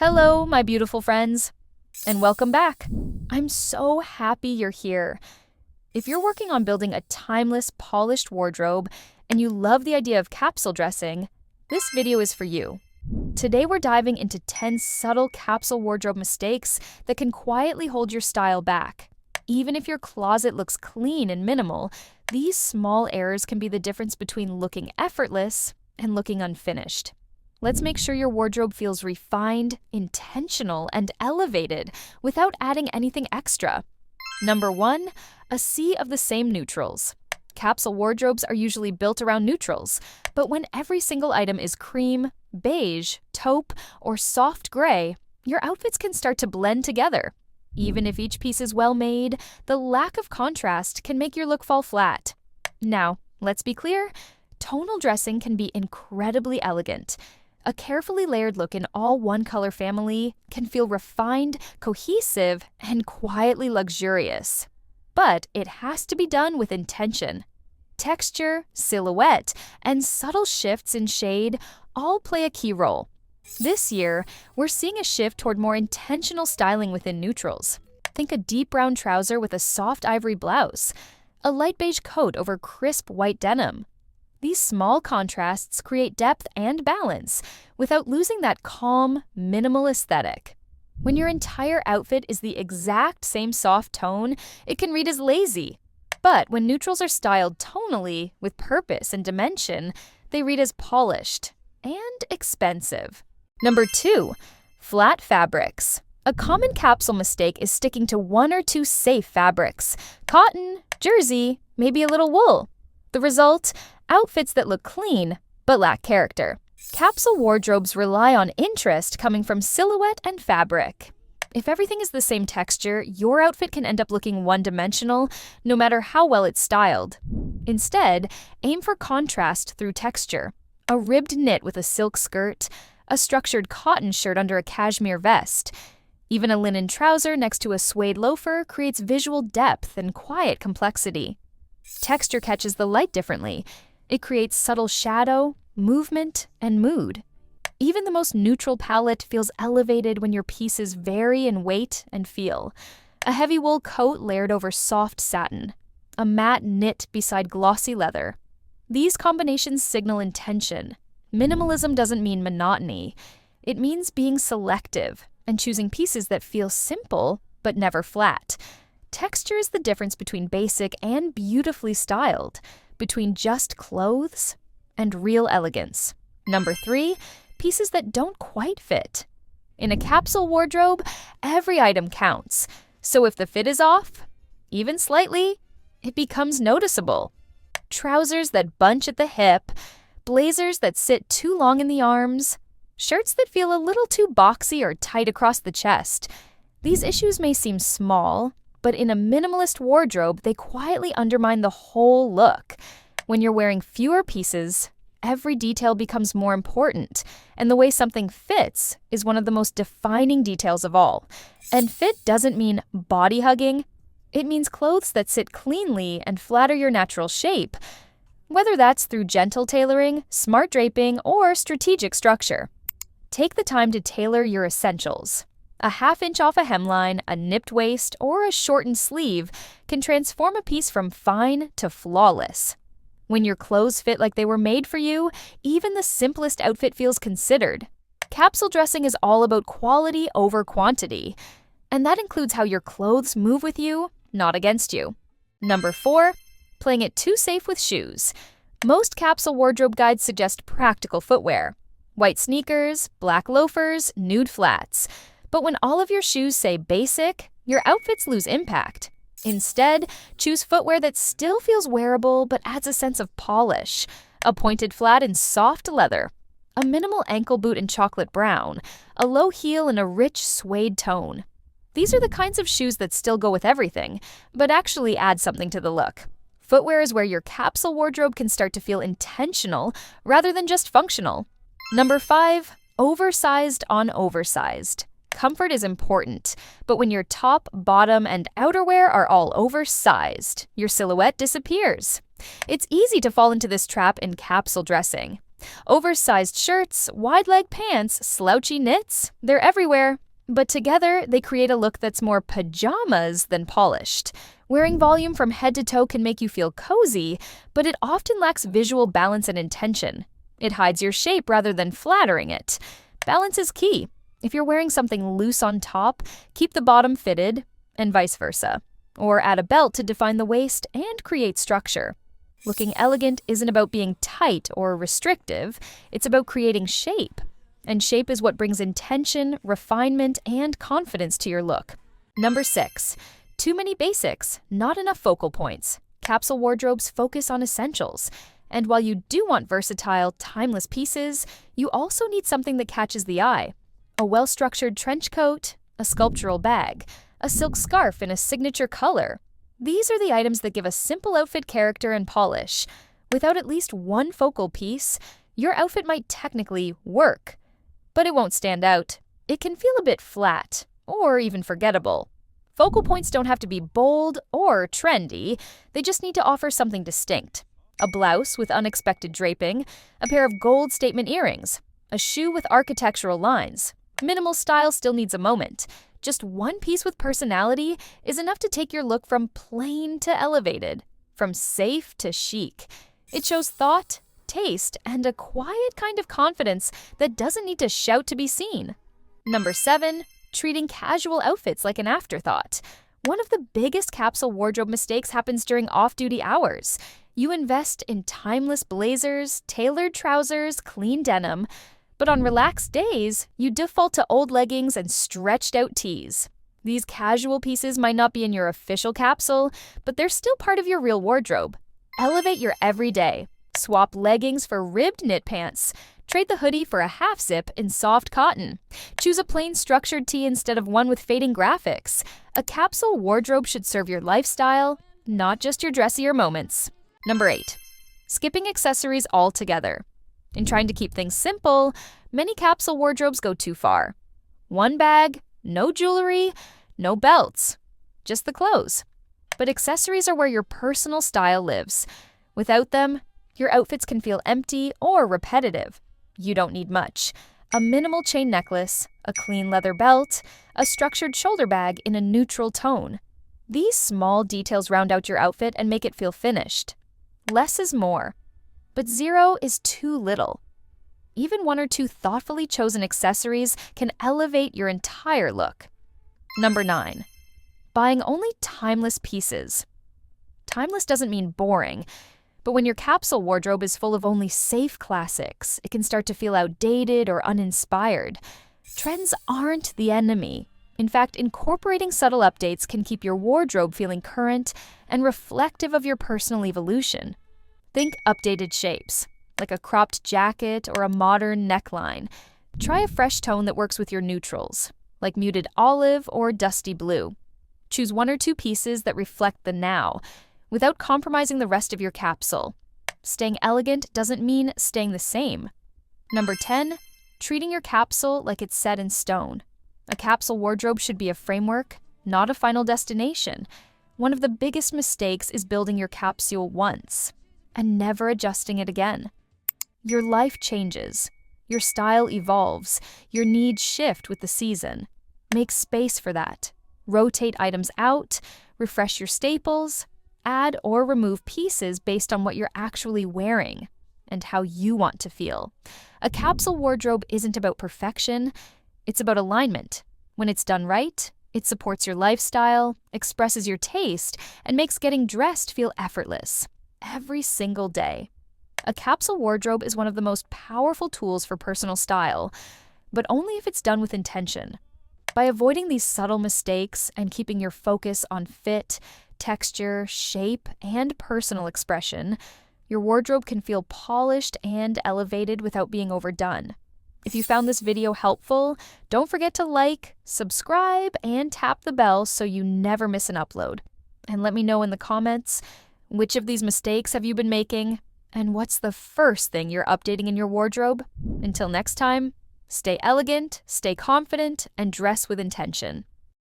Hello, my beautiful friends, and welcome back. I'm so happy you're here. If you're working on building a timeless, polished wardrobe and you love the idea of capsule dressing, this video is for you. Today we're diving into 10 subtle capsule wardrobe mistakes that can quietly hold your style back. Even if your closet looks clean and minimal, these small errors can be the difference between looking effortless and looking unfinished. Let's make sure your wardrobe feels refined, intentional, and elevated without adding anything extra. Number 1, a sea of the same neutrals. Capsule wardrobes are usually built around neutrals, but when every single item is cream, beige, taupe, or soft gray, your outfits can start to blend together. Even if each piece is well made, the lack of contrast can make your look fall flat. Now, let's be clear, tonal dressing can be incredibly elegant. A carefully layered look in all one-color family can feel refined, cohesive, and quietly luxurious. But it has to be done with intention. Texture, silhouette, and subtle shifts in shade all play a key role. This year, we're seeing a shift toward more intentional styling within neutrals. Think a deep brown trouser with a soft ivory blouse, a light beige coat over crisp white denim. These small contrasts create depth and balance without losing that calm, minimal aesthetic. When your entire outfit is the exact same soft tone, it can read as lazy. But when neutrals are styled tonally, with purpose and dimension, they read as polished and expensive. Number 2, flat fabrics. A common capsule mistake is sticking to one or two safe fabrics: cotton, jersey, maybe a little wool. The result? Outfits that look clean but lack character. Capsule wardrobes rely on interest coming from silhouette and fabric. If everything is the same texture, your outfit can end up looking one-dimensional, no matter how well it's styled. Instead, aim for contrast through texture. A ribbed knit with a silk skirt, a structured cotton shirt under a cashmere vest. Even a linen trouser next to a suede loafer creates visual depth and quiet complexity. Texture catches the light differently. It creates subtle shadow, movement, and mood. Even the most neutral palette feels elevated when your pieces vary in weight and feel. A heavy wool coat layered over soft satin. A matte knit beside glossy leather. These combinations signal intention. Minimalism doesn't mean monotony. It means being selective and choosing pieces that feel simple but never flat. Texture is the difference between basic and beautifully styled, between just clothes and real elegance. Number 3, pieces that don't quite fit. In a capsule wardrobe, every item counts. So if the fit is off, even slightly, it becomes noticeable. Trousers that bunch at the hip, blazers that sit too long in the arms, shirts that feel a little too boxy or tight across the chest. These issues may seem small, but in a minimalist wardrobe, they quietly undermine the whole look. When you're wearing fewer pieces, every detail becomes more important, and the way something fits is one of the most defining details of all. And fit doesn't mean body hugging. It means clothes that sit cleanly and flatter your natural shape, whether that's through gentle tailoring, smart draping, or strategic structure. Take the time to tailor your essentials. A half-inch off a hemline, a nipped waist, or a shortened sleeve can transform a piece from fine to flawless. When your clothes fit like they were made for you, even the simplest outfit feels considered. Capsule dressing is all about quality over quantity, and that includes how your clothes move with you, not against you. Number 4, playing it too safe with shoes. Most capsule wardrobe guides suggest practical footwear: white sneakers, black loafers, nude flats. But when all of your shoes say basic, your outfits lose impact. Instead, choose footwear that still feels wearable but adds a sense of polish. A pointed flat in soft leather, a minimal ankle boot in chocolate brown, a low heel in a rich suede tone. These are the kinds of shoes that still go with everything, but actually add something to the look. Footwear is where your capsule wardrobe can start to feel intentional rather than just functional. Number 5, oversized on oversized. Comfort is important, but when your top, bottom, and outerwear are all oversized, your silhouette disappears. It's easy to fall into this trap in capsule dressing. Oversized shirts, wide leg pants, slouchy knits, they're everywhere. But together, they create a look that's more pajamas than polished. Wearing volume from head to toe can make you feel cozy, but it often lacks visual balance and intention. It hides your shape rather than flattering it. Balance is key. If you're wearing something loose on top, keep the bottom fitted, and vice versa. Or add a belt to define the waist and create structure. Looking elegant isn't about being tight or restrictive, it's about creating shape. And shape is what brings intention, refinement, and confidence to your look. Number 6. Too many basics, not enough focal points. Capsule wardrobes focus on essentials. And while you do want versatile, timeless pieces, you also need something that catches the eye. A well-structured trench coat, a sculptural bag, a silk scarf in a signature color. These are the items that give a simple outfit character and polish. Without at least one focal piece, your outfit might technically work, but it won't stand out. It can feel a bit flat, or even forgettable. Focal points don't have to be bold or trendy, they just need to offer something distinct. A blouse with unexpected draping, a pair of gold statement earrings, a shoe with architectural lines. Minimal style still needs a moment. Just one piece with personality is enough to take your look from plain to elevated, from safe to chic. It shows thought, taste, and a quiet kind of confidence that doesn't need to shout to be seen. Number 7, treating casual outfits like an afterthought. One of the biggest capsule wardrobe mistakes happens during off-duty hours. You invest in timeless blazers, tailored trousers, clean denim, but on relaxed days, you default to old leggings and stretched-out tees. These casual pieces might not be in your official capsule, but they're still part of your real wardrobe. Elevate your everyday. Swap leggings for ribbed knit pants. Trade the hoodie for a half-zip in soft cotton. Choose a plain structured tee instead of one with fading graphics. A capsule wardrobe should serve your lifestyle, not just your dressier moments. Number 8. Skipping accessories altogether. In trying to keep things simple, many capsule wardrobes go too far. One bag, no jewelry, no belts, just the clothes. But accessories are where your personal style lives. Without them, your outfits can feel empty or repetitive. You don't need much. A minimal chain necklace, a clean leather belt, a structured shoulder bag in a neutral tone. These small details round out your outfit and make it feel finished. Less is more. But 0 is too little. Even 1 or 2 thoughtfully chosen accessories can elevate your entire look. Number 9. Buying only timeless pieces. Timeless doesn't mean boring, but when your capsule wardrobe is full of only safe classics, it can start to feel outdated or uninspired. Trends aren't the enemy. In fact, incorporating subtle updates can keep your wardrobe feeling current and reflective of your personal evolution. Think updated shapes, like a cropped jacket or a modern neckline. Try a fresh tone that works with your neutrals, like muted olive or dusty blue. Choose 1 or 2 pieces that reflect the now, without compromising the rest of your capsule. Staying elegant doesn't mean staying the same. Number 10, treating your capsule like it's set in stone. A capsule wardrobe should be a framework, not a final destination. One of the biggest mistakes is building your capsule once and never adjusting it again. Your life changes. Your style evolves. Your needs shift with the season. Make space for that. Rotate items out, refresh your staples, add or remove pieces based on what you're actually wearing and how you want to feel. A capsule wardrobe isn't about perfection, it's about alignment. When it's done right, it supports your lifestyle, expresses your taste, and makes getting dressed feel effortless every single day. A capsule wardrobe is one of the most powerful tools for personal style, but only if it's done with intention. By avoiding these subtle mistakes and keeping your focus on fit, texture, shape, and personal expression, your wardrobe can feel polished and elevated without being overdone. If you found this video helpful, don't forget to like, subscribe, and tap the bell so you never miss an upload. And let me know in the comments, which of these mistakes have you been making? And what's the first thing you're updating in your wardrobe? Until next time, stay elegant, stay confident, and dress with intention.